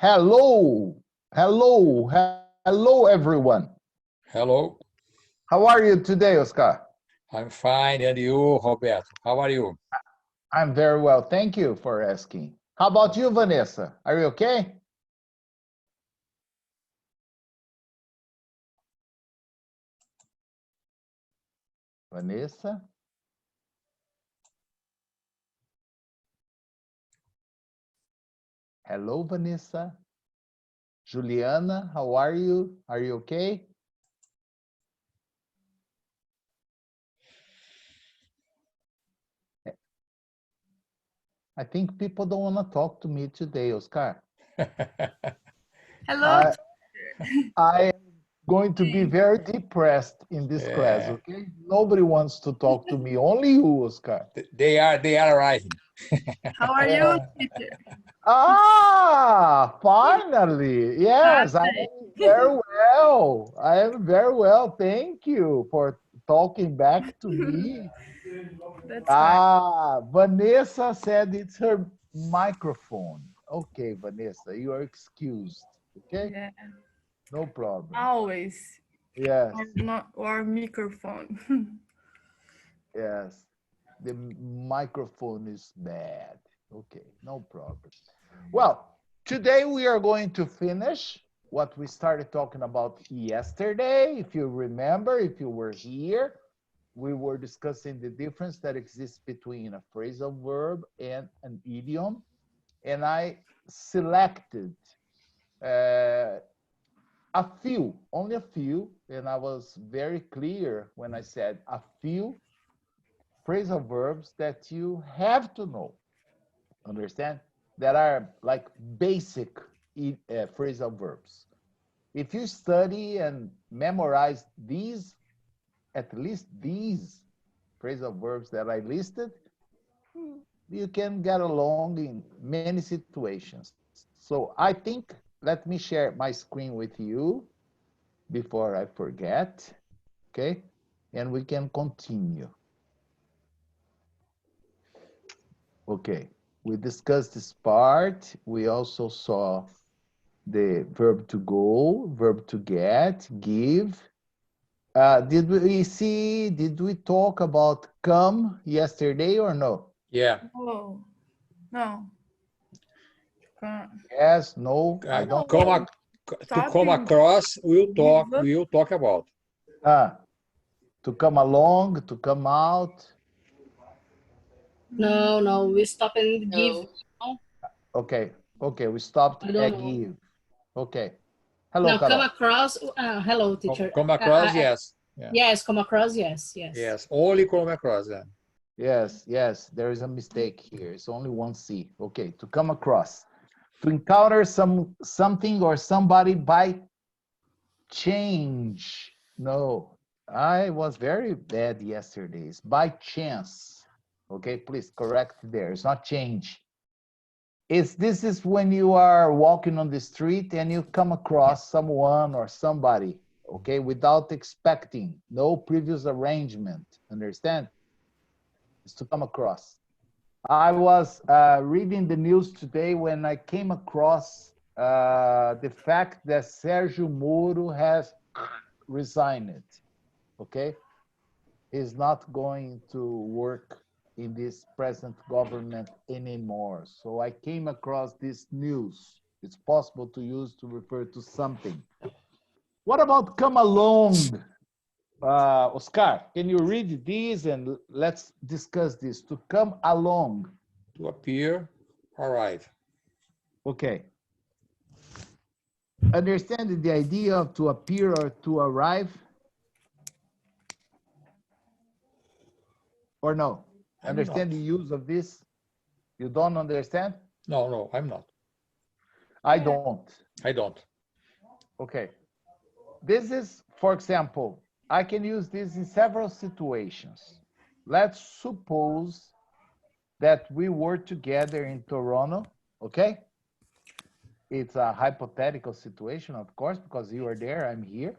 Hello, hello, hello, everyone. Hello, How are you today, Oscar? I'm fine. And you, Roberto? How are you? I'm very well. Thank you for asking. How about you, Vanessa? Are you okay? Vanessa? Hello, Vanessa. Juliana, how are you? Are you okay? I think people don't want to talk to me today, Oscar. Hello. I am going to be very depressed in this class, okay? Nobody wants to talk to me, only you, Oscar. They are arriving. How are you, teacher? Ah, finally. Yes, I am very well. I am very well. Thank you for talking back to me. That's fine. Vanessa said it's her microphone. Okay, Vanessa, you are excused. Okay? Yeah, No problem. always. Yes, Or microphone. yes. The microphone is bad. Okay, no problem. Well, today we are going to finish what we started talking about yesterday. If you remember, if you were here, we were discussing the difference that exists between a phrasal verb and an idiom. And I selected a few, only a few, and I was very clear when I said a few phrasal verbs that you have to know. Understand? That are like basic phrasal verbs. If you study and memorize these, at least these phrasal verbs that I listed, you can get along in many situations. So I think, let me share my screen with you before I forget, okay? And we can continue. Okay, we discussed this part. We also saw the verb to go, verb to get, give. Did we talk about come yesterday or no? Yeah. Oh, no. Yes, no, I don't. To come across, we'll talk about. To come along, to come out. No, we stop and give. Okay, we stopped at give. Okay. Hello, no, Carol. come across. Hello, teacher. Come across, yes. Yeah. Yes, come across, yes. Yes, only come across then. Yes, there is a mistake here. It's only one C. Okay, to come across. To encounter something or somebody by change. No, I was very bad yesterday. It's by chance. Okay, please correct there. It's not change. This is when you are walking on the street and you come across someone or somebody, okay, without expecting, no previous arrangement. Understand? It's to come across. I was reading the news today when I came across the fact that Sergio Moro has resigned, okay? He's not going to work in this present government anymore. So I came across this news. It's possible to use to refer to something. What about come along? Oscar, can you read these and let's discuss this? To come along. To appear, arrive. Okay. Understand the idea of to appear or to arrive? Or no? Understand the use of this? You don't understand? No, I'm not. I don't. I don't. Okay. This is, for example, I can use this in several situations. Let's suppose that we were together in Toronto, okay? It's a hypothetical situation, of course, because you are there, I'm here.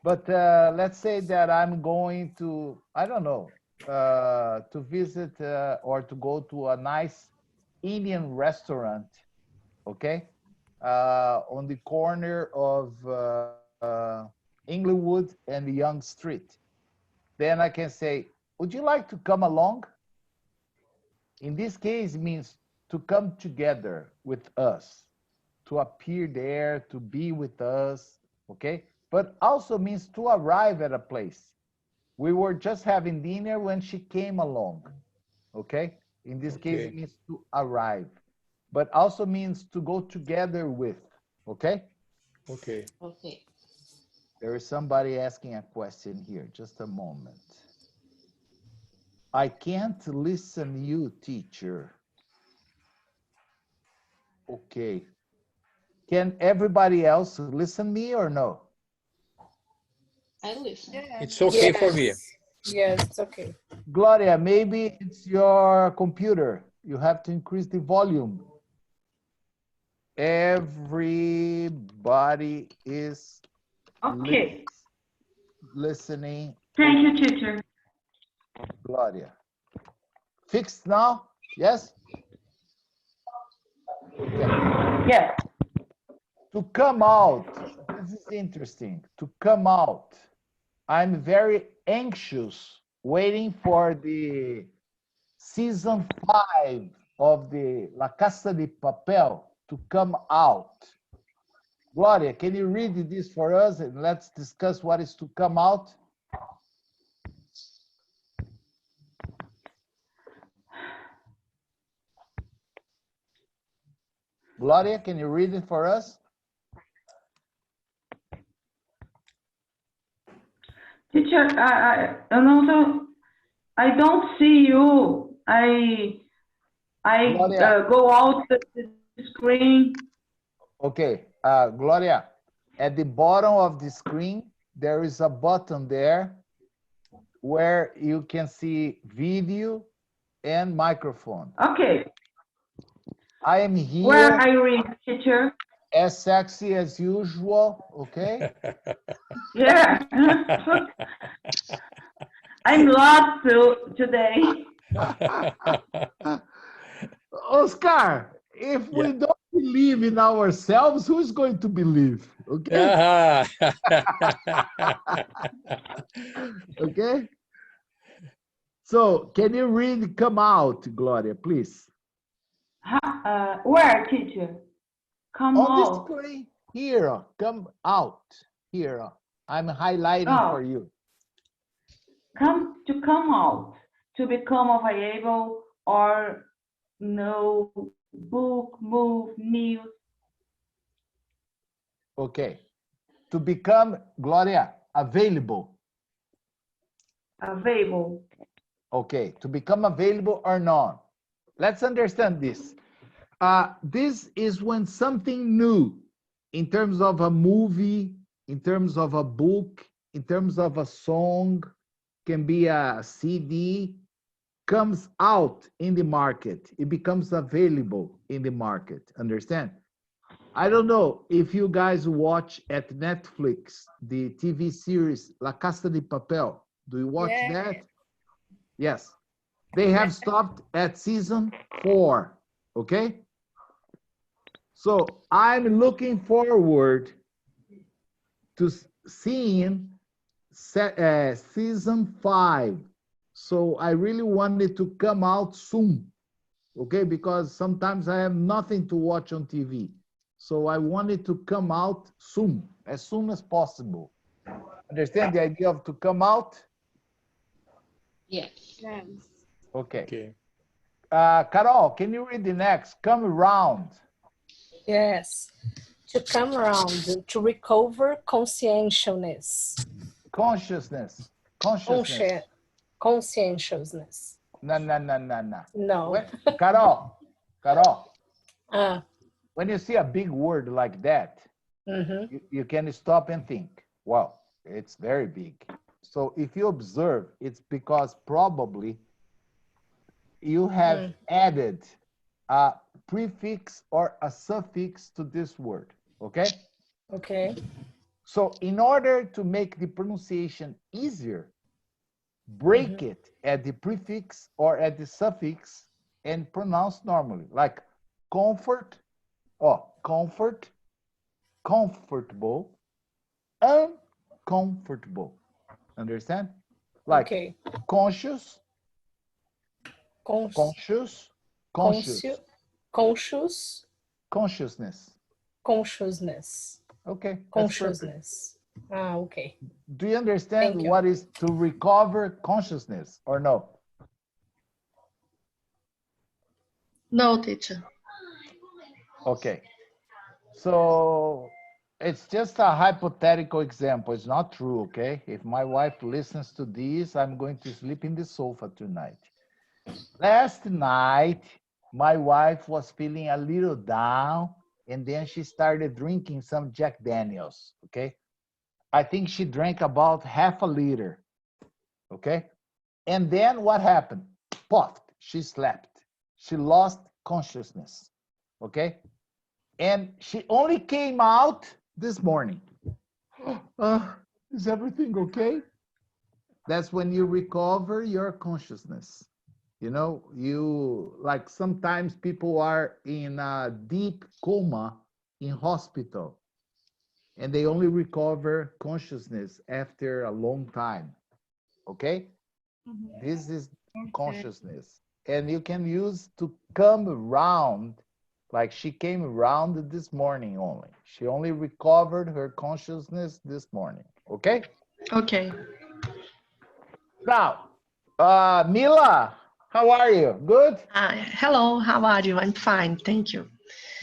But let's say that I'm going to, I don't know, to visit or to go to a nice Indian restaurant, okay? on the corner of Inglewood and Young Street. Then I can say, would you like to come along? In this case, it means to come together with us, to appear there, to be with us, okay? But also means to arrive at a place. We were just having dinner when she came along, okay? In this case, it means to arrive, but also means to go together with, okay? Okay. Okay. There is somebody asking a question here. Just a moment. I can't listen you, teacher. Okay. Can everybody else listen me or no? I listen. Yeah. It's okay for me. Yes, it's okay. Gloria, maybe it's your computer. You have to increase the volume. Everybody is Okay. listening. Thank you, teacher. Gloria. Fixed now? Yes? Yes. To come out. This is interesting. To come out. I'm very anxious waiting for the season 5 of the La Casa de Papel to come out. Gloria, can you read this for us and let's discuss what is to come out? Gloria, can you read it for us? Teacher, I don't see you. I Gloria. go out the screen. Okay, Gloria, at the bottom of the screen, there is a button there where you can see video and microphone. Okay. I am here. Where I read, teacher? As sexy as usual, okay? Yeah. I'm lost today. Oscar, if we don't believe in ourselves, who's going to believe? Okay? Okay? So, can you read come out, Gloria, please? Where, teacher? Come On the out. screen, here, come out, here. I'm highlighting for you. Come out, to become available or no, book, move, news. Okay. To become, Gloria, available. Available. Okay. To become available or not. Let's understand this. This is when something new, in terms of a movie, in terms of a book, in terms of a song, can be a CD, comes out in the market. It becomes available in the market. Understand? I don't know if you guys watch at Netflix the TV series La Casa de Papel. Do you watch that? Yes. They have stopped at season 4. Okay? So I'm looking forward to seeing season 5. So I really want it to come out soon, okay? Because sometimes I have nothing to watch on TV. So I want it to come out soon as possible. Understand the idea of to come out? Yes. Yes. Okay. Carol, can you read the next? Come around. Yes. To come around, to recover conscientiousness. Consciousness. Conscientiousness. No. No. Carol. Ah. When you see a big word like that, you can stop and think, wow, it's very big. So if you observe, it's because probably you have added a prefix or a suffix to this word, okay? Okay. So in order to make the pronunciation easier, break it at the prefix or at the suffix and pronounce normally, like comfort, Oh, comfort, comfortable, uncomfortable. Understand? Like Okay. conscious, conscious, conscious, Conscious. consciousness. Consciousness. Okay. That's perfect. Consciousness. Ah, okay. Do you understand Thank you. what is to recover consciousness or no? No, teacher. Okay. So it's just a hypothetical example. It's not true, okay? If my wife listens to this, I'm going to sleep in the sofa tonight. Last night, my wife was feeling a little down, and then she started drinking some Jack Daniels, okay? I think she drank about half a liter, okay? And then what happened? Puffed, she slept. She lost consciousness, okay? And she only came out this morning. Is everything okay? That's when you recover your consciousness. You know, like sometimes people are in a deep coma in hospital and they only recover consciousness after a long time. Okay? This is consciousness. And you can use to come around, like she came around this morning only. She only recovered her consciousness this morning. Okay? Okay. Now, Mila, how are you? Good? Hello, how are you? I'm fine, thank you.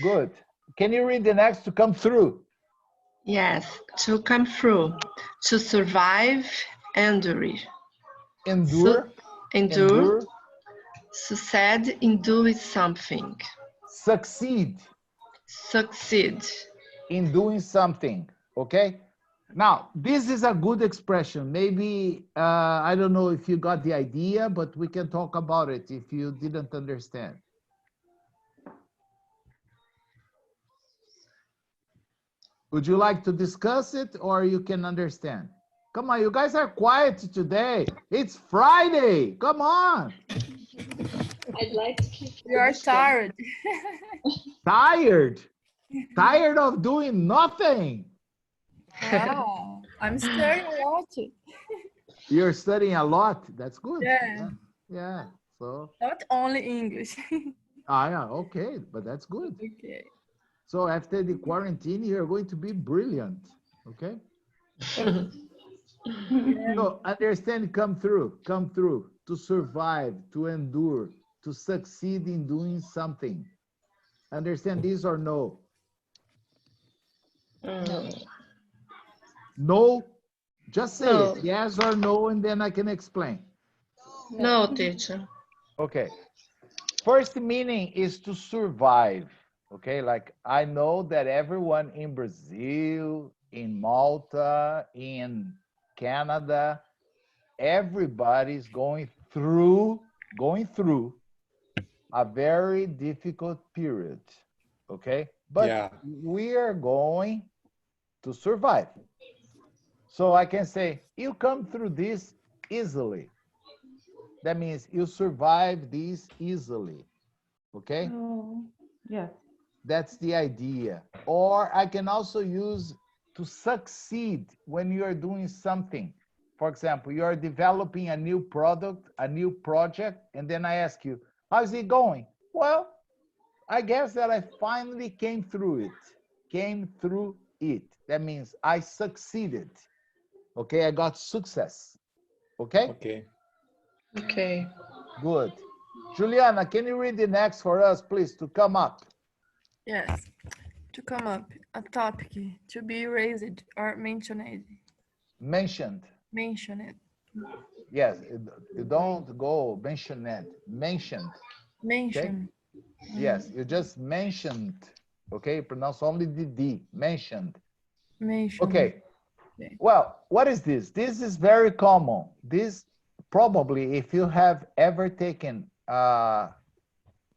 Good. Can you read the next to come through? Yes, to come through, to survive, endure. Endure. Endure. Succeed in doing something. Succeed. Succeed. In doing something, okay? Now, this is a good expression. Maybe, I don't know if you got the idea, but we can talk about it if you didn't understand. Would you like to discuss it or you can understand? Come on, you guys are quiet today. It's Friday. Come on. I'd like to keep You are tired. Tired? Tired of doing nothing? Wow, I'm studying a lot. You're studying a lot? That's good. Yeah. Yeah. So. Not only English. Yeah, okay, but that's good. Okay. So after the quarantine, you're going to be brilliant, okay? So understand, come through, to survive, to endure, to succeed in doing something. Understand this or no? No. No? Just say No. it, yes or no, and then I can explain. No, teacher. Okay. First meaning is to survive. Okay, like I know that everyone in Brazil, in Malta, in Canada, everybody's going through a very difficult period. Okay, but Yeah. we are going to survive. So I can say, you come through this easily. That means you survive this easily. Okay? Yes. That's the idea. Or I can also use to succeed when you are doing something. For example, you are developing a new product, a new project, and then I ask you, how's it going? Well, I guess that I finally came through it. That means I succeeded. Okay, I got success. Okay? Okay. Okay. Good. Juliana, can you read the next for us, please, to come up? Yes. To come up, a topic to be raised or mentioned. Mentioned. Mentioned. Yes, you don't go mentioned. Mentioned. Mention. Okay? Yes, you just mentioned. Okay, pronounce only the D. Mentioned. Mention. Okay. Well, what is this? This is very common. This probably, if you have ever taken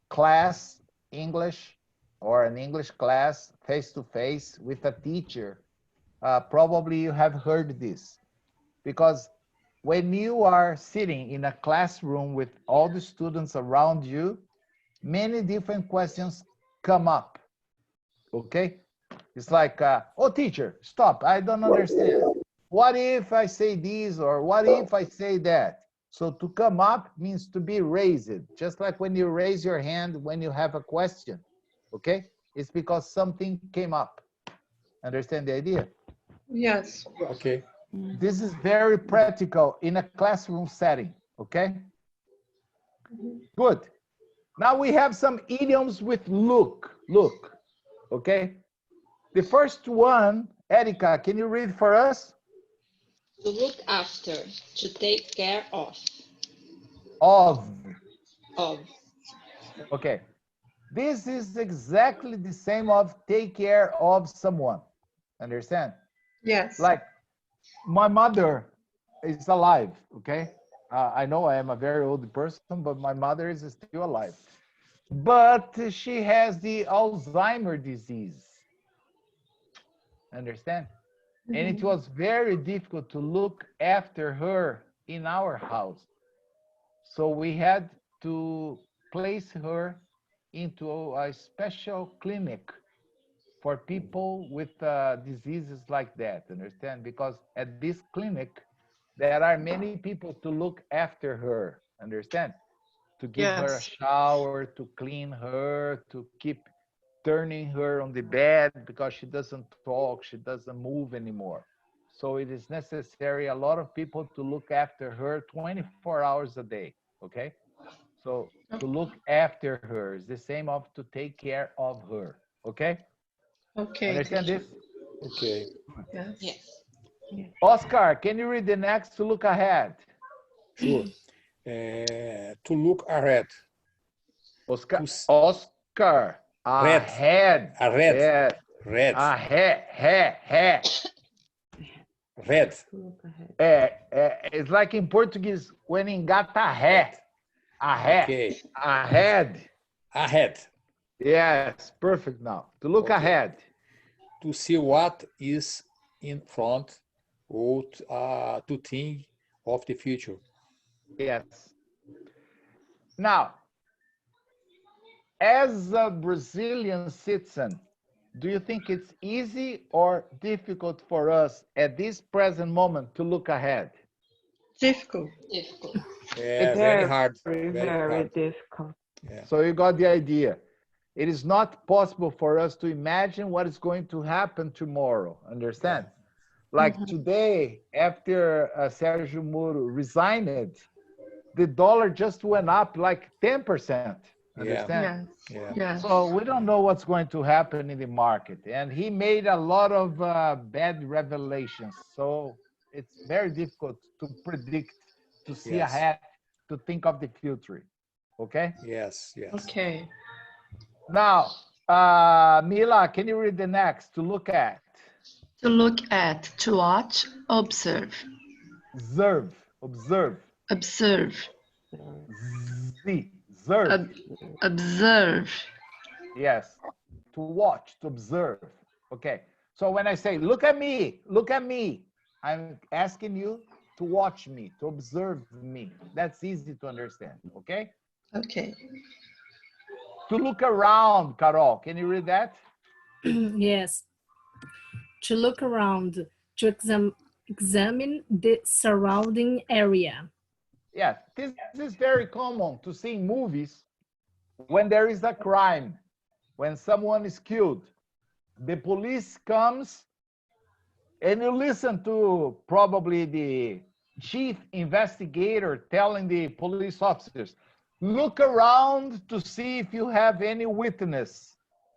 class English or an English class face-to-face with a teacher, probably you have heard this. Because when you are sitting in a classroom with all the students around you, many different questions come up. okay? It's like, oh, teacher, stop, I don't understand. What if I say this, or what if I say that? So to come up means to be raised, just like when you raise your hand when you have a question, okay? It's because something came up. Understand the idea? Yes. Okay. This is very practical in a classroom setting, okay? Good. Now we have some idioms with look, okay? The first one, Erica, can you read for us? To look after, to take care of. Of. Of. Okay. This is exactly the same of take care of someone. Understand? Yes. Like, my mother is alive, okay? I know I am a very old person, but my mother is still alive. But she has the Alzheimer's disease. Understand? And it was very difficult to look after her in our house. So we had to place her into a special clinic for people with diseases like that, understand? Because at this clinic, there are many people to look after her, understand? To give her a Yes. shower, to clean her, to keep turning her on the bed because she doesn't talk, she doesn't move anymore. So it is necessary a lot of people to look after her 24 hours a day, okay? So to look after her is the same of to take care of her, okay? Okay. Understand this? Okay. Yes. Yes. Oscar, can you read the next to look ahead? Sure. To look ahead. Oscar, To s- Oscar, Red. ahead. Ahead. Yeah, Red. ahead. Red. It's like in Portuguese, when engata ré. Ahead. Okay. Ahead. Ahead. Yes, perfect now. To look Okay. ahead. To see what is in front or to think of the future. Yes. Now, as a Brazilian citizen, do you think it's easy or difficult for us at this present moment to look ahead? Difficult. Difficult. Yeah, very hard. Very hard. difficult. Yeah. So you got the idea. It is not possible for us to imagine what is going to happen tomorrow. Understand? Like today, after Sergio Moro resigned, the dollar just went up like 10%. Understand? Yes. Yeah. Yes. So we don't know what's going to happen in the market. And he made a lot of bad revelations. So it's very difficult to predict, to see Yes. ahead, to think of the future. Okay? Yes. Yes. Okay. Now, Mila, can you read the next? To look at. To look at, to watch, observe. Observe. Observe. Observe. Z. Observe. Observe. Yes. To watch, to observe. Okay. So when I say, look at me, I'm asking you to watch me, to observe me. That's easy to understand. Okay. Okay. To look around, Carol, can you read that? Yes. To look around, to examine the surrounding area. Yeah, this is very common to see in movies when there is a crime, when someone is killed. The police comes and you listen to probably the chief investigator telling the police officers, look around to see if you have any witness.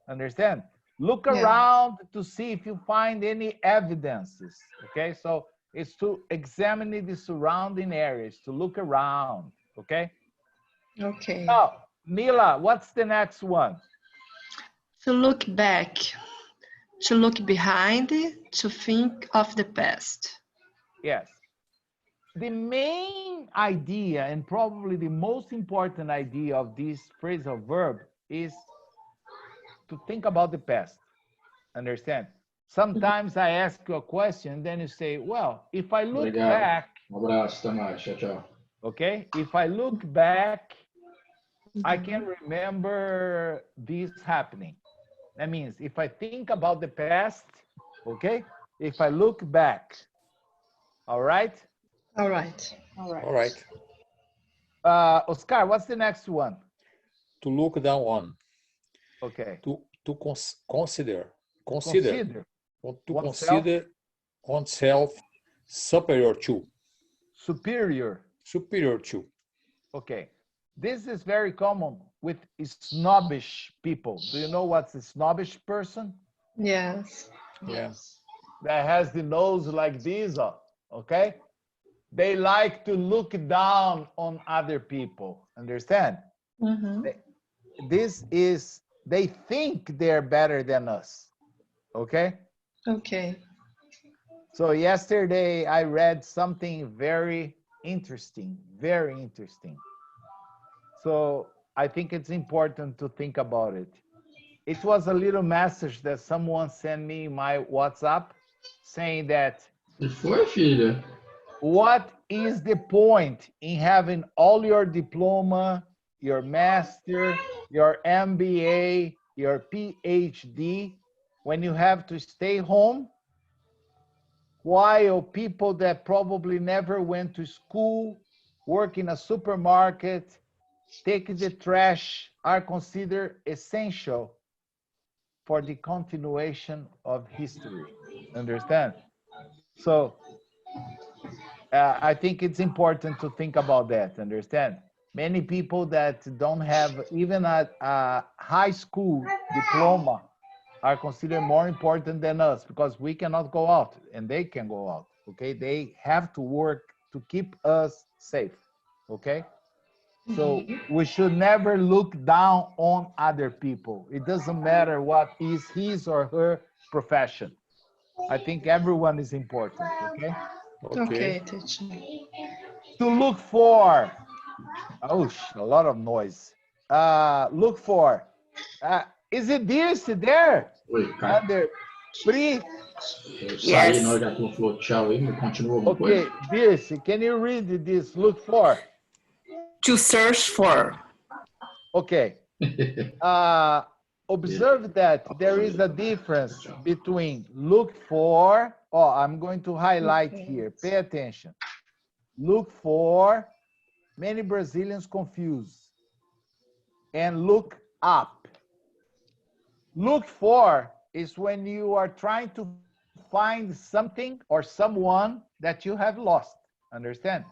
Understand? Look around to see if you find any evidences. Okay, so it's to examine the surrounding areas, to look around. Okay. Okay. Now, Mila, what's the next one? To look back, to look behind, to think of the past. Yes. The main idea, and probably the most important idea of this phrasal verb, is to think about the past. Understand? Sometimes I ask you a question, then you say, well, if I look back, abraço, até mais. Tchau, tchau. okay, if I look back, I can remember this happening. That means if I think about the past, okay? If I look back, all right? All right. All right. Oscar, what's the next one? To look down on. Okay. To consider. Consider. To oneself. consider oneself superior to. Superior. Superior to. Okay. This is very common with snobbish people. Do you know what's a snobbish person? Yes. Yeah. That has the nose like this, okay? They like to look down on other people, understand? Mm-hmm. They think they're better than us, okay? Okay. So yesterday I read something very interesting, very interesting. So I think it's important to think about it. It was a little message that someone sent me my WhatsApp saying that, E foi, filha? what is the point in having all your diploma, your master, your MBA, your PhD, when you have to stay home, while people that probably never went to school, work in a supermarket, take the trash, are considered essential for the continuation of history. Understand? So I think it's important to think about that. Understand? Many people that don't have even a high school diploma are considered more important than us because we cannot go out and they can go out. Okay, they have to work to keep us safe. Okay, so we should never look down on other people. It doesn't matter what is his or her profession. I think everyone is important. Okay. Okay, teacher. To look for, oh, a lot of noise. Look for, is it this there? Oi, cara. Under pre. Eu saí na hora que a turma falou tchau aí, continua alguma Okay, coisa? this, can you read this? Look for. To search for. Okay. Observe that there is a difference between look for, oh, I'm going to highlight here, pay attention. Look for, many Brazilians confuse, and look up. Look for is when you are trying to find something or someone that you have lost, understand?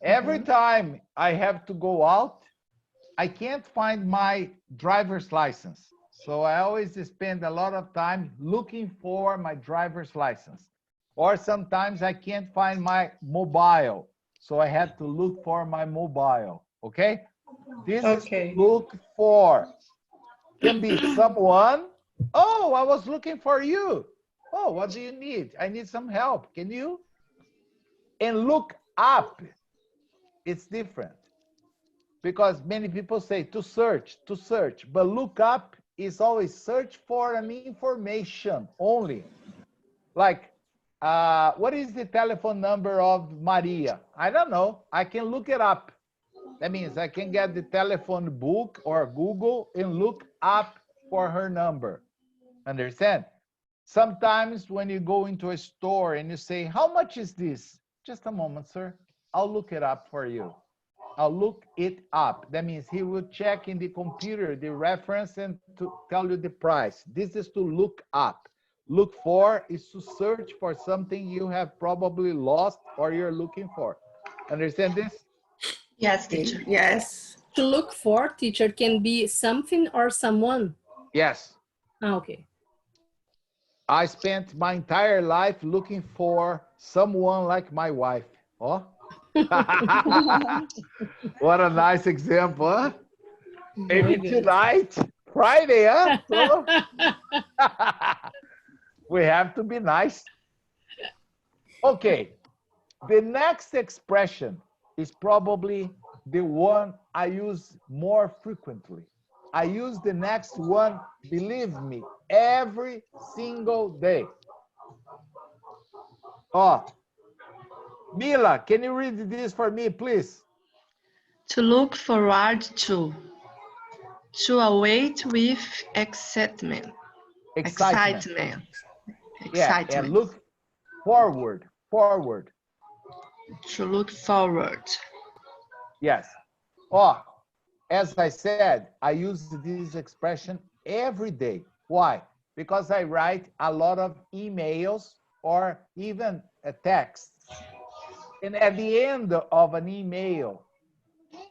Every time I have to go out, I can't find my driver's license. So I always spend a lot of time looking for my driver's license. Or sometimes I can't find my mobile. So I have to look for my mobile, okay? This is look for. Can be someone. Oh, I was looking for you. Oh, what do you need? I need some help. Can you? And look up. It's different. Because many people say to search, but look up is always search for an information only. Like, what is the telephone number of Maria? I don't know. I can look it up. That means I can get the telephone book or Google and look up for her number. Understand? Sometimes when you go into a store and you say, how much is this? Just a moment, sir. I'll look it up for you. I'll look it up. That means he will check in the computer the reference and to tell you the price. This is to look up. Look for is to search for something you have probably lost or you're looking for. Understand this? Yes, teacher. Yes. To look for, teacher, can be something or someone. Yes. Okay. I spent my entire life looking for someone like my wife. Oh. What a nice example, huh? Maybe tonight, Friday, huh? So, we have to be nice. Okay, the next expression is probably the one I use more frequently. I use the next one, believe me, every single day. Oh, Mila, can you read this for me, please? To look forward to await with excitement. Excitement. Excitement. Yeah, and look forward. Forward. To look forward. Yes. Oh, as I said, I use this expression every day. Why? Because I write a lot of emails or even a text. And at the end of an email,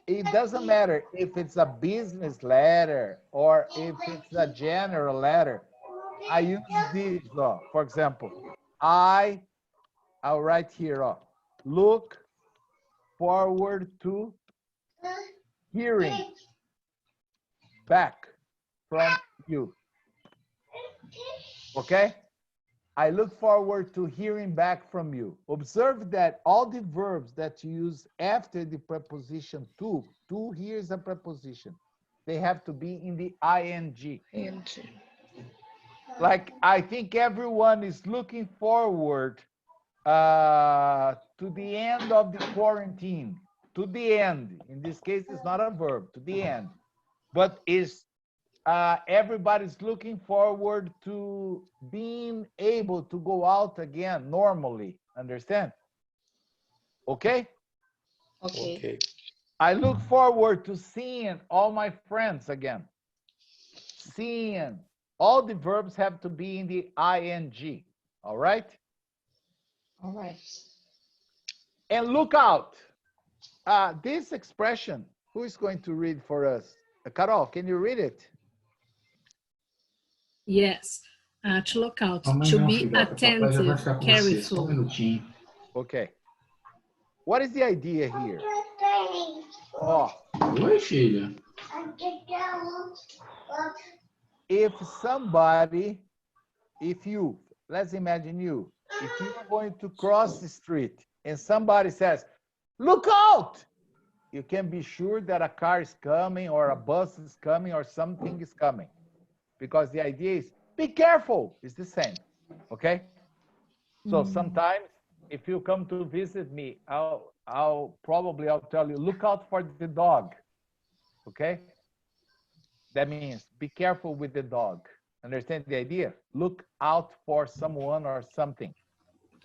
it doesn't matter if it's a business letter or if it's a general letter. I use this, for example, I'll write here, look forward to hearing back from you. Okay? I look forward to hearing back from you. Observe that all the verbs that you use after the preposition to here is a preposition. They have to be in the ing. Like, I think everyone is looking forward to the end of the quarantine. To the end. In this case, it's not a verb, to the end. But is everybody's looking forward to being able to go out again normally. Understand? Okay? Okay. I look forward to seeing all my friends again. Seeing. All the verbs have to be in the ing. All right? All right. And look out. This expression, who is going to read for us? Carol, can you read it? Yes. To look out, Mamãe to não, be filhote, o papai já vai attentive, ficar com você, só um careful. minutinho. Okay. What is the idea here? Oh, Oi, filha. if somebody, let's imagine you, if you're going to cross the street and somebody says, look out, you can be sure that a car is coming or a bus is coming or something is coming. Because the idea is, be careful, it's the same, okay? So sometimes, if you come to visit me, I'll tell you, look out for the dog, okay? That means be careful with the dog. Understand the idea? Look out for someone or something.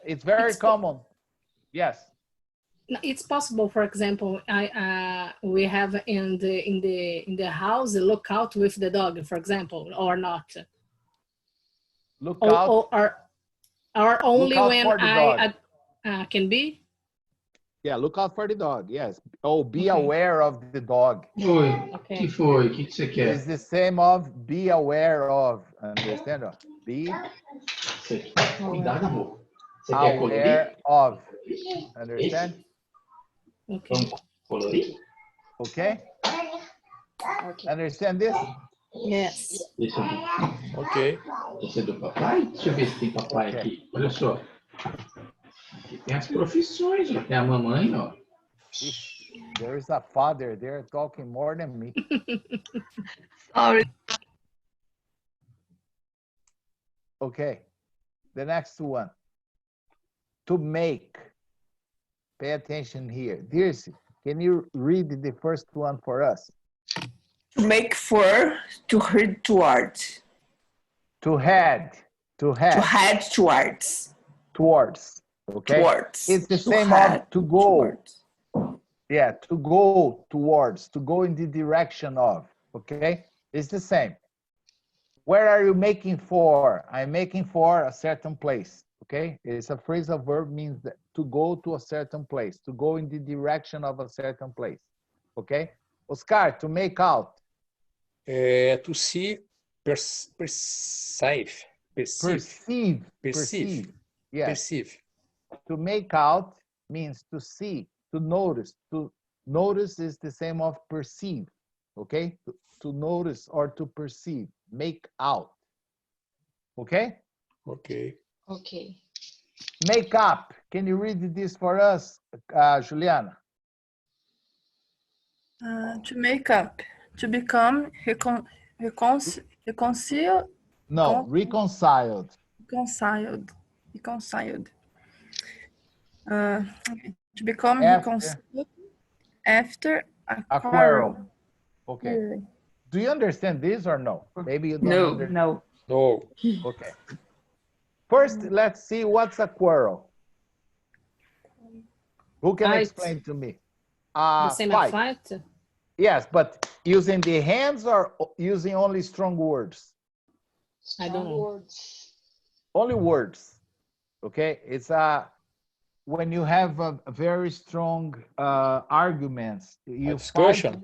It's very common. Yes. It's possible, for example, we have in the house, look out with the dog, for example, or not. Look out. Or only out when for the I can be? Yeah, look out for the dog, yes. Oh, be aware of the dog. Oi, que foi? O que você quer? It's the same of be aware of. Understand? Be Cuidado, amor. Você quer aware colorir? of. Understand? Vamos colorir? Okay? Understand this? Yes. Deixa eu ver. Ok. Você é do papai? Deixa eu ver se tem papai aqui. Olha só. Aqui tem as profissões, ó. Tem a mamãe, ó. There is a father there talking more than me. Sorry. Okay. The next one. To make. Pay attention here. Dirce, can you read the first one for us? To make for, to head towards. To head. To head. To head towards. Towards. Okay. Towards. It's the To same head of to go. towards. Yeah, to go towards, to go in the direction of. Okay. It's the same. Where are you making for? I'm making for a certain place. Okay. It's a phrasal verb, means that to go to a certain place, to go in the direction of a certain place. Okay. Oscar, to make out. To see, perceive. Perceive. Yes. Perceive. To make out means to see, to notice. To notice is the same of perceive. Okay. To notice or to perceive. Make out. Okay. Ok. Okay. Make up. Can you read this for us, Juliana? To make up, to become reconciled. No, reconciled. Reconciled. To become reconciled after a quarrel. Okay. Do you understand this or no? Maybe you don't No, understand. no. No. Okay. First, let's see what's a quarrel. Who can Fight. explain to me? The same as fight? Yes, but using the hands or using only strong words? I don't know. Words. Only words. Okay, it's when you have a very strong arguments. You discussion.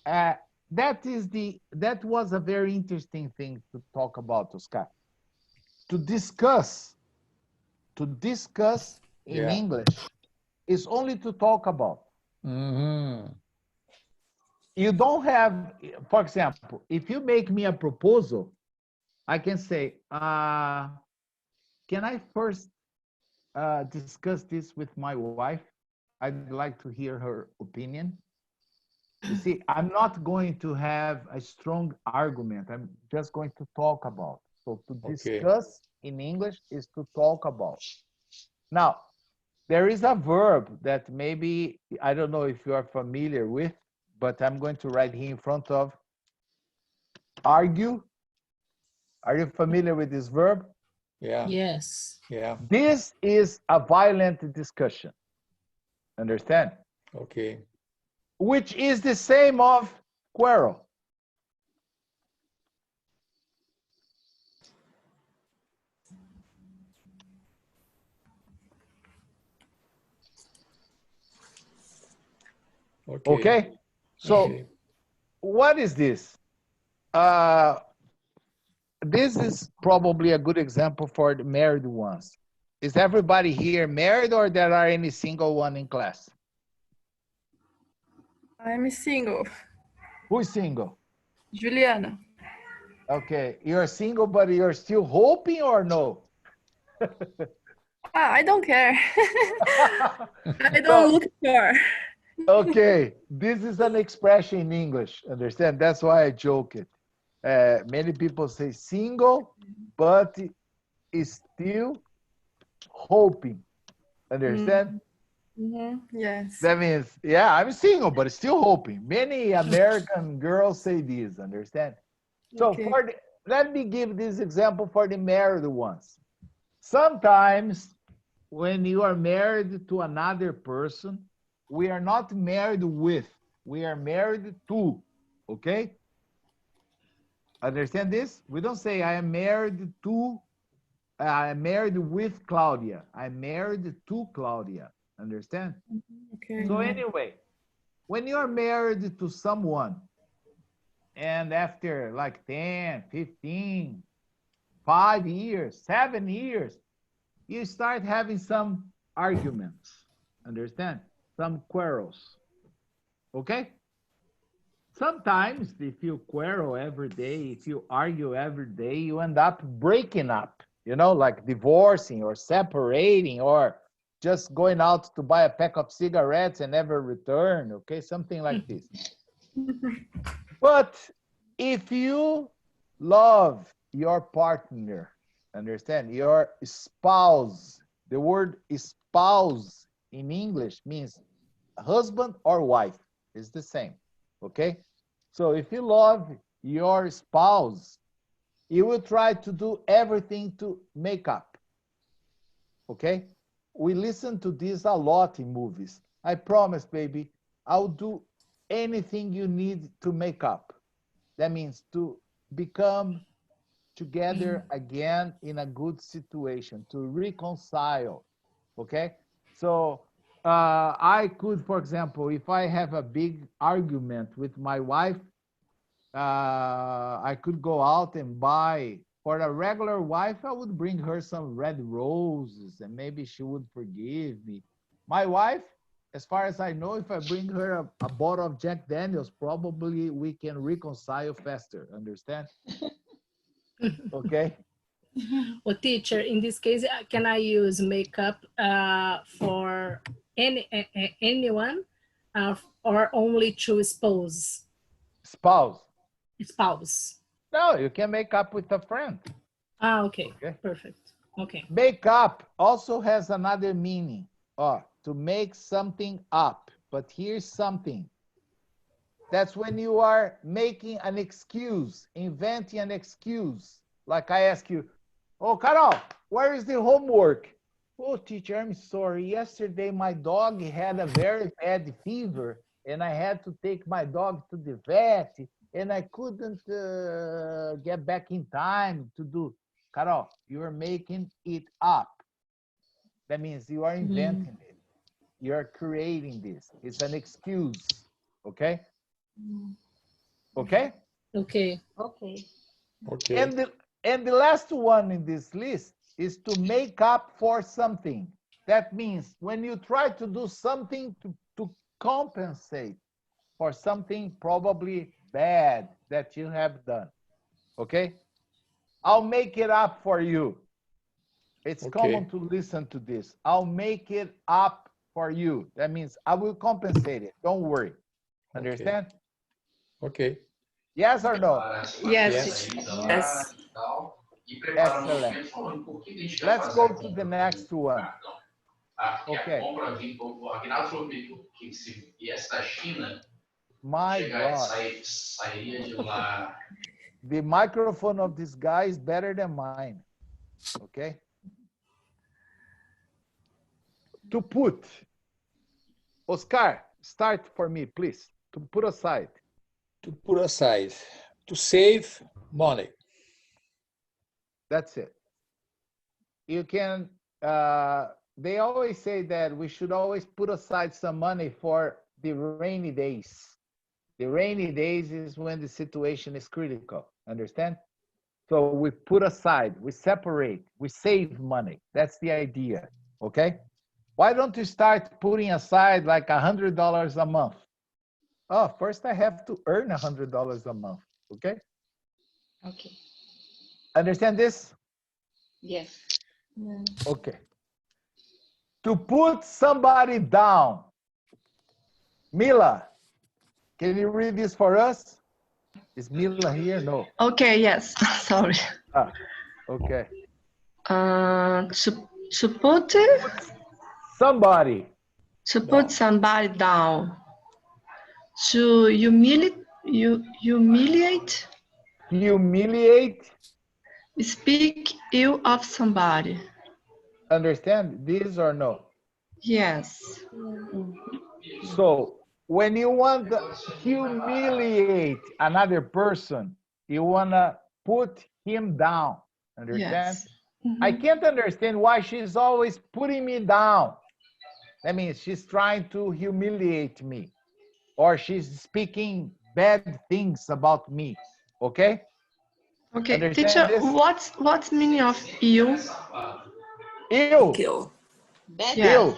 Fight, that was a very interesting thing to talk about, Oscar. To discuss in English is only to talk about. You don't have, for example, if you make me a proposal, I can say, can I first discuss this with my wife? I'd like to hear her opinion. You see, I'm not going to have a strong argument. I'm just going to talk about. So to discuss in English is to talk about. Now, there is a verb that maybe, I don't know if you are familiar with, but I'm going to write here in front of argue. Are you familiar with this verb? Yeah. Yes. Yeah. This is a violent discussion. Understand? Okay. Which is the same of quarrel. Okay? So, what is this? This is probably a good example for the married ones. Is everybody here married or there are any single one in class? I'm single. Who's single? Juliana. Okay, you're single, but you're still hoping or no? I don't care. I don't look for. Okay, this is an expression in English, understand? That's why I joke it. Many people say single, but is still hoping, understand? Yes. That means, yeah, I'm single, but still hoping. Many American girls say this, understand? So Okay. let me give this example for the married ones. Sometimes when you are married to another person, we are not married with, we are married to, okay? Understand this? We don't say I am married to, I'm married with Claudia. I'm married to Claudia. Understand? Okay. So anyway, when you're married to someone, and after like 10, 15, 5 years, 7 years, you start having some arguments, understand? Some quarrels, okay? Sometimes if you quarrel every day, if you argue every day, you end up breaking up, you know, like divorcing or separating or just going out to buy a pack of cigarettes and never return, okay? Something like this. But if you love your partner, understand, your spouse, the word spouse in English means husband or wife, is the same, okay? So if you love your spouse, you will try to do everything to make up, okay? We listen to this a lot in movies. I promise, baby, I'll do anything you need to make up. That means to become together again in a good situation, to reconcile, okay? So I could, for example, if I have a big argument with my wife, I could go out and buy, for a regular wife, I would bring her some red roses and maybe she would forgive me. My wife, as far as I know, if I bring her a bottle of Jack Daniels, probably we can reconcile faster, understand? Okay. Well, teacher, in this case, can I use makeup for anyone or only to spouse? Spouse. Spouse. No, you can make up with a friend. Ah, okay. Perfect. Okay. Make up also has another meaning. To make something up. But here's something. That's when you are making an excuse, inventing an excuse. Like I ask you, oh, Carol, where is the homework? Oh, teacher, I'm sorry. Yesterday, my dog had a very bad fever, and I had to take my dog to the vet, and I couldn't get back in time to do. Carol, you are making it up. That means you are inventing it. You are creating this. It's an excuse. Okay? Okay? Okay. Okay. Okay. And the last one in this list is to make up for something. That means when you try to do something to compensate for something probably bad that you have done. Okay? I'll make it up for you. It's Okay. common to listen to this. I'll make it up for you. That means I will compensate it. Don't worry. Understand? Okay. Yes or no? Yes. Yes. Excellent. Let's go to the next one. Okay. My God. The microphone of this guy is better than mine. Okay. To put. Oscar, start for me, please. To put aside. To put aside. To save money. That's it. You can, they always say that we should always put aside some money for the rainy days. The rainy days is when the situation is critical, understand? So we put aside, we separate, we save money. That's the idea, okay? Why don't you start putting aside like $100 a month? Oh, first I have to earn $100 a month, okay? Okay. Understand this? Yes. Okay. To put somebody down. Mila, can you read this for us? Is Mila here? No. Okay, yes. Sorry. Ah, okay. To put Somebody. put somebody down. To humiliate. Humiliate. Speak ill of somebody. Understand this or no? Yes. So when you want to humiliate another person, you want to put him down. Understand? Yes. I can't understand why she's always putting me down. That means she's trying to humiliate me, or she's speaking bad things about me. Okay? Okay, Understand teacher, this? what's meaning of ill? Ill. Kill. Bad. Yeah. Ill.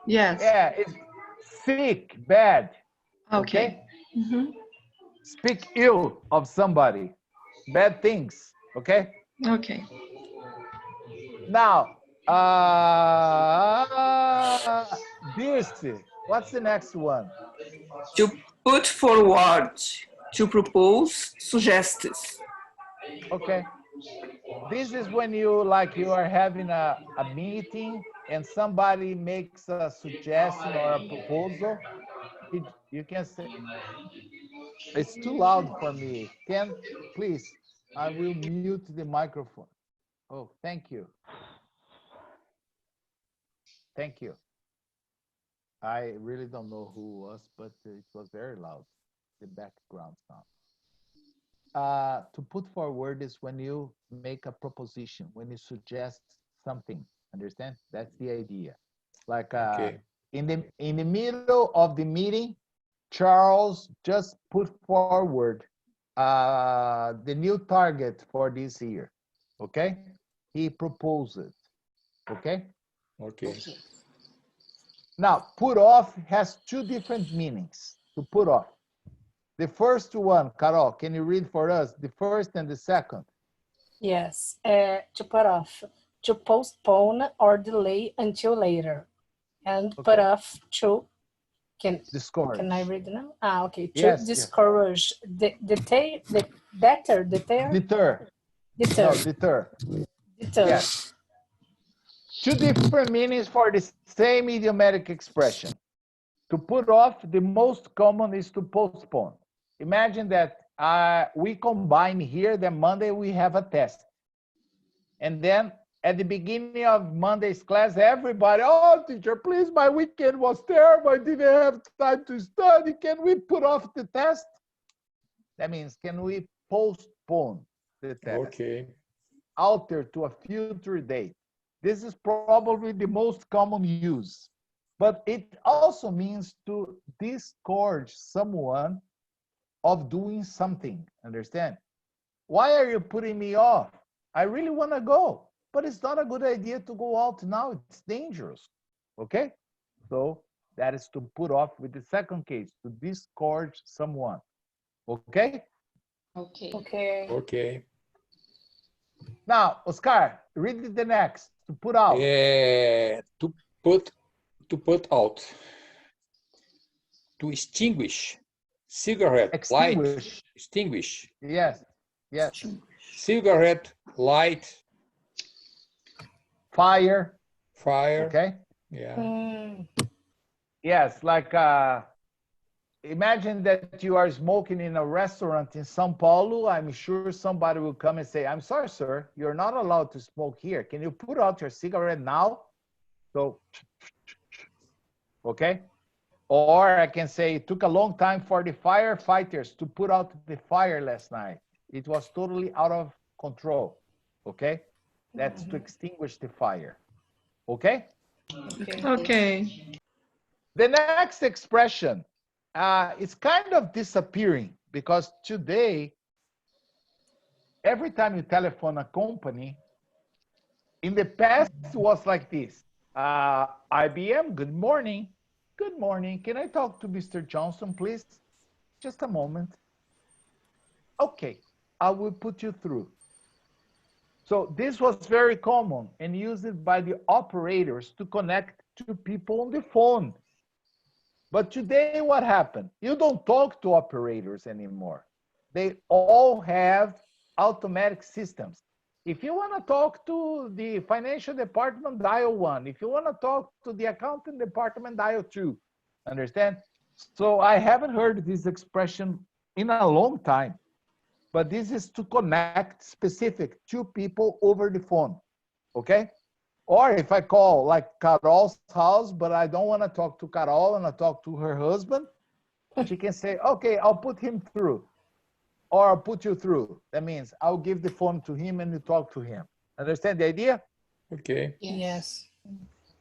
Yes. Yeah, it's sick, bad. Okay. Speak ill of somebody. Bad things. Okay? Okay. Now, this, what's the next one? To put forward. To propose. Suggestions. Okay. This is when you are having a meeting and somebody makes a suggestion or a proposal. You can say, it's too loud for me. Please, I will mute the microphone. Oh, thank you. Thank you. I really don't know who was, but it was very loud, the background sound. To put forward is when you make a proposition, when you suggest something. Understand? That's the idea. Like in the middle of the meeting, Charles just put forward the new target for this year. Okay? He proposed it. Okay? Okay. Now, put off has two different meanings. To put off. The first one, Carol, can you read for us the first and the second? Yes. To put off. To postpone or delay until later. And put off to discourage. Can I read now? Okay. To Yes, discourage. yes. Deter. No, deter. Yes. Two different meanings for the same idiomatic expression. To put off, the most common is to postpone. Imagine that we combine here that Monday we have a test. And then at the beginning of Monday's class, everybody, oh, teacher, please, my weekend was terrible. I didn't have time to study. Can we put off the test? That means, can we postpone the test? Okay. Alter to a future date. This is probably the most common use. But it also means to discourage someone of doing something. Understand? Why are you putting me off? I really want to go, but it's not a good idea to go out now. It's dangerous. Okay? So that is to put off with the second case, to discourage someone. Okay? Okay. Okay. Okay. Now, Oscar, read the next. To put out. To put out. To extinguish. Cigarette light. Extinguish. Extinguish. Yes. Yes. Cigarette light. Fire. Fire. Okay. Yeah. Yes, like imagine that you are smoking in a restaurant in São Paulo. I'm sure somebody will come and say, I'm sorry, sir, you're not allowed to smoke here. Can you put out your cigarette now? So, okay. Or I can say it took a long time for the firefighters to put out the fire last night. It was totally out of control. Okay. That's to extinguish the fire. Okay. Okay. The next expression is kind of disappearing because today, every time you telephone a company, in the past it was like this. IBM, good morning. Good morning. Can I talk to Mr. Johnson, please? Just a moment. Okay, I will put you through. So this was very common and used by the operators to connect to people on the phone. But today, what happened? You don't talk to operators anymore. They all have automatic systems. If you want to talk to the financial department, dial 1. If you want to talk to the accounting department, dial 2. Understand? So I haven't heard this expression in a long time. But this is to connect specific two people over the phone. Okay? Or if I call like Carol's house, but I don't want to talk to Carol and I talk to her husband, she can say, okay, I'll put him through. Or I'll put you through. That means I'll give the phone to him and you talk to him. Understand the idea? Okay. Yes.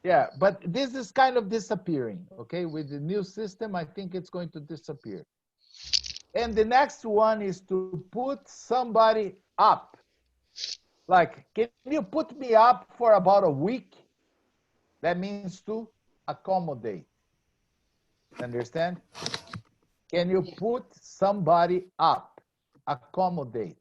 Yeah, but this is kind of disappearing. Okay, with the new system, I think it's going to disappear. And the next one is to put somebody up. Like, can you put me up for about a week? That means to accommodate. Understand? Can you put somebody up? Accommodate.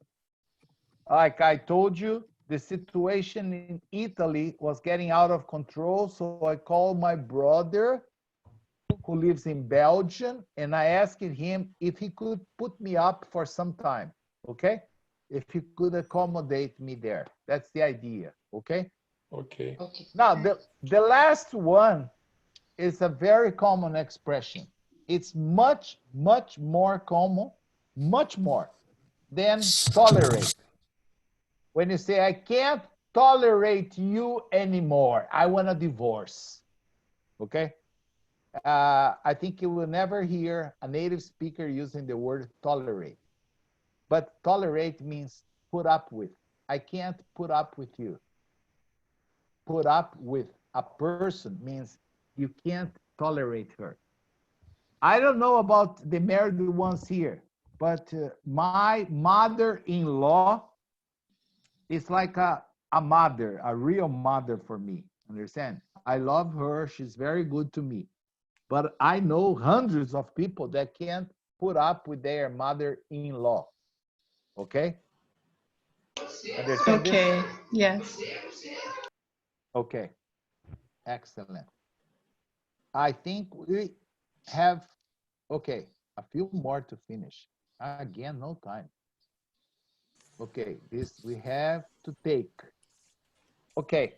Like I told you, the situation in Italy was getting out of control. So I called my brother who lives in Belgium and I asked him if he could put me up for some time. Okay? If he could accommodate me there. That's the idea, okay? Okay. Okay. Now, the last one is a very common expression. It's much, much more common, much more than tolerate. When you say, I can't tolerate you anymore, I want a divorce, okay? I think you will never hear a native speaker using the word tolerate. But tolerate means put up with. I can't put up with you. Put up with a person means you can't tolerate her. I don't know about the married ones here, but my mother-in-law is like a mother, a real mother for me. Understand? I love her. She's very good to me. But I know hundreds of people that can't put up with their mother-in-law. Okay? Understand Okay. this? Yes. Okay. Excellent. I think we have, okay, a few more to finish. Again, no time. Okay, this we have to take. Okay,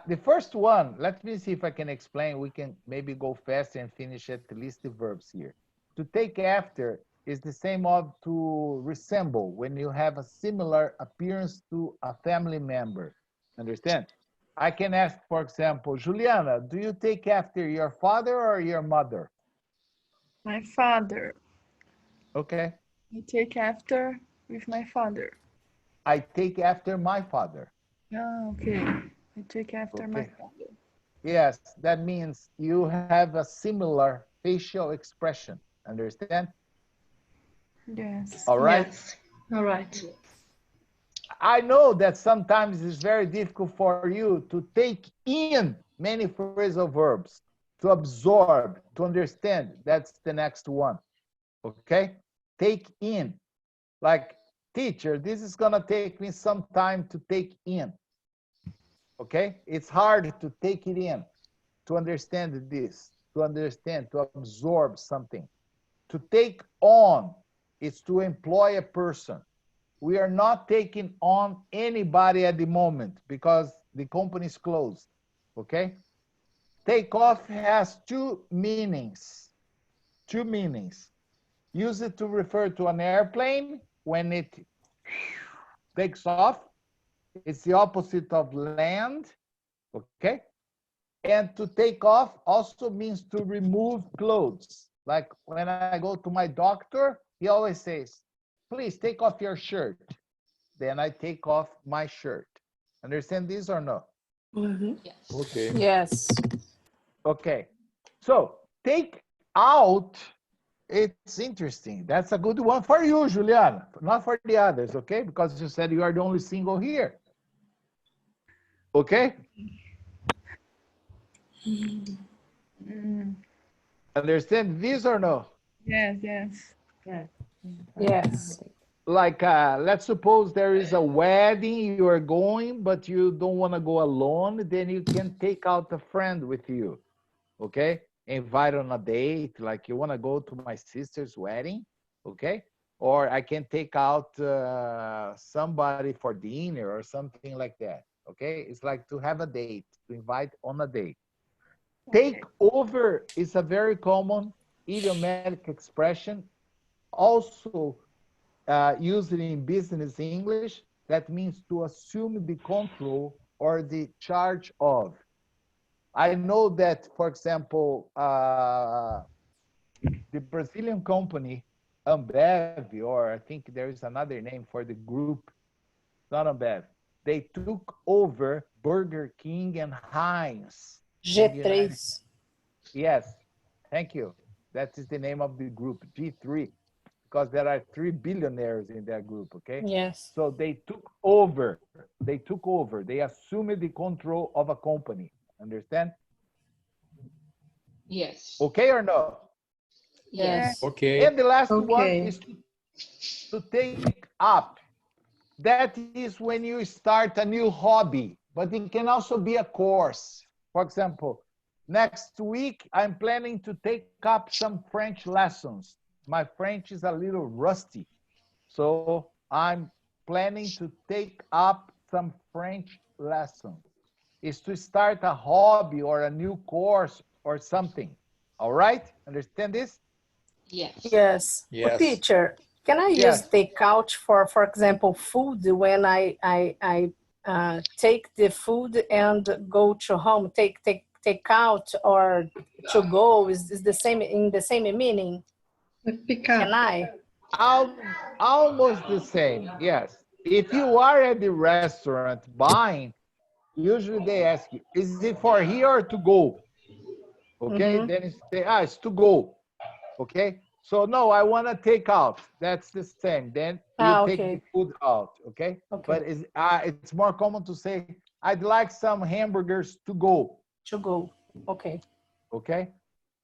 the first one, let me see if I can explain. We can maybe go faster and finish at least the verbs here. To take after is the same of to resemble when you have a similar appearance to a family member. Understand? I can ask, for example, Juliana, do you take after your father or your mother? My father. Okay. I take after with my father. I take after my father. Ah, okay. I take after my Okay. father. Yes, that means you have a similar facial expression. Understand? Yes. All right. Yes. All right. I know that sometimes it's very difficult for you to take in many phrasal verbs, to absorb, to understand. That's the next one. Okay? Take in. Like, teacher, this is going to take me some time to take in. Okay? It's hard to take it in, to understand this, to understand, to absorb something. To take on is to employ a person. We are not taking on anybody at the moment because the company is closed. Okay? Take off has two meanings. Two meanings. Use it to refer to an airplane when it takes off. It's the opposite of land. Okay? And to take off also means to remove clothes. Like when I go to my doctor, he always says, please take off your shirt. Then I take off my shirt. Understand this or no? Yes. Okay. Yes. Okay. So take out, it's interesting. That's a good one for you, Juliana, not for the others, okay? Because you said you are the only single here. Okay? Mm. Understand this or no? Yes, yes. Yes. Like, let's suppose there is a wedding you are going, but you don't want to go alone, then you can take out a friend with you, okay? Invite on a date, like you want to go to my sister's wedding, okay? Or I can take out somebody for dinner or something like that, okay? It's like to have a date, to invite on a date. Take over is a very common idiomatic expression, also used in business English. That means to assume the control or the charge of. I know that, for example, the Brazilian company Ambev, or I think there is another name for the group, not Ambev, they took over Burger King and Heinz. G3. Yes, thank you. That is the name of the group, G3, because there are 3 billionaires in that group, okay? Yes. So they took over. They took over. They assumed the control of a company. Understand? Yes. Okay or no? Yes. Okay. And the last one Okay. is to take up. That is when you start a new hobby, but it can also be a course. For example, next week, I'm planning to take up some French lessons. My French is a little rusty, so I'm planning to take up some French lessons. It's to start a hobby or a new course or something. All right? Understand this? Yes. Yes. Yes. Teacher, can I use Yes. take out for example, food when I take the food and go to home? Take out or to go is the same in the same meaning? Pick up. Can I? Almost the same, yes. If you are at the restaurant buying, usually they ask you, is it for here or to go? Okay, Mhm. then you say, it's to go. Okay, so no, I want to take out. That's the same. Then you take the Okay. food out. Okay, Okay. but it's more common to say, I'd like some hamburgers to go. To go. Okay. Okay,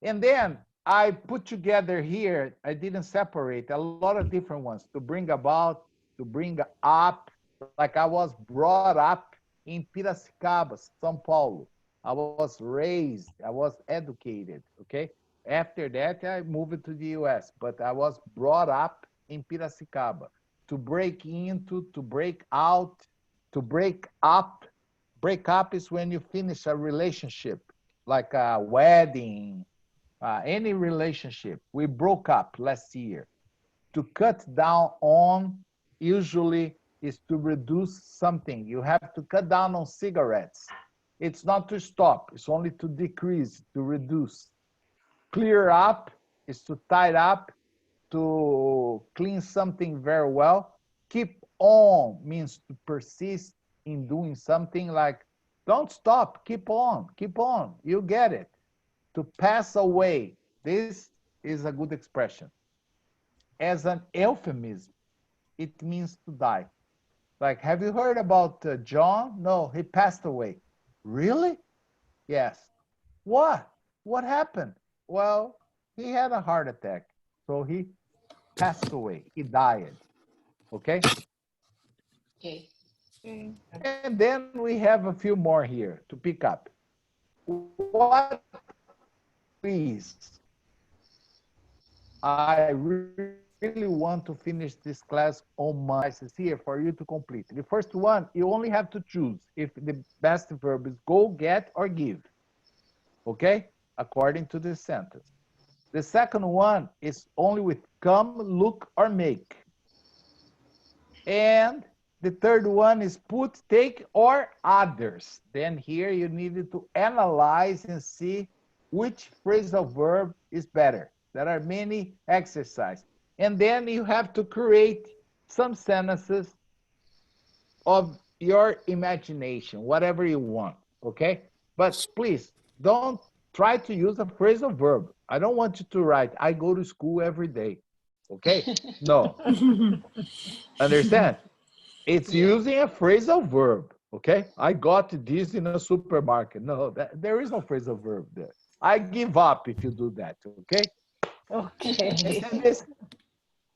and then I put together here, I didn't separate a lot of different ones to bring about, to bring up, like I was brought up in Piracicaba, São Paulo. I was raised, I was educated, okay? After that, I moved to the US, but I was brought up in Piracicaba. To break into, to break out, to break up. Break up is when you finish a relationship, like a wedding, any relationship. We broke up last year. To cut down on, usually is to reduce something. You have to cut down on cigarettes. It's not to stop, it's only to decrease, to reduce. Clear up is to tie up, to clean something very well. Keep on means to persist in doing something, like don't stop, keep on, you get it. To pass away, this is a good expression. As an euphemism, it means to die. Like, have you heard about John? No, he passed away. Really? Yes. What happened? Well, he had a heart attack, so he passed away, he died. Okay? Okay. And then we have a few more here to pick up. What, please? I really want to finish this class on my classes here for you to complete. The first one, you only have to choose if the best verb is go, get, or give. Okay? According to this sentence. The second one is only with come, look, or make. And the third one is put, take, or others. Then here you needed to analyze and see which phrasal verb is better. There are many exercises. And then you have to create some sentences of your imagination, whatever you want, okay? But please, don't try to use a phrasal verb. I don't want you to write, I go to school every day, okay? No. Understand? It's using a phrasal verb, okay? I got this in a supermarket. No, there is no phrasal verb there. I give up if you do that, okay? Okay.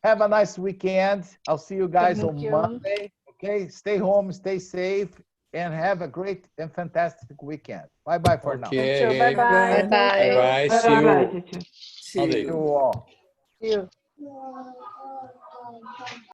Have a nice weekend. I'll see you guys Thank on you. Monday, okay? Stay home, stay safe, and have a great and fantastic weekend. Bye-bye for now. You too. Okay. Bye-bye. Bye-bye. Bye. See Bye-bye, you teacher. Monday. See you all. See you.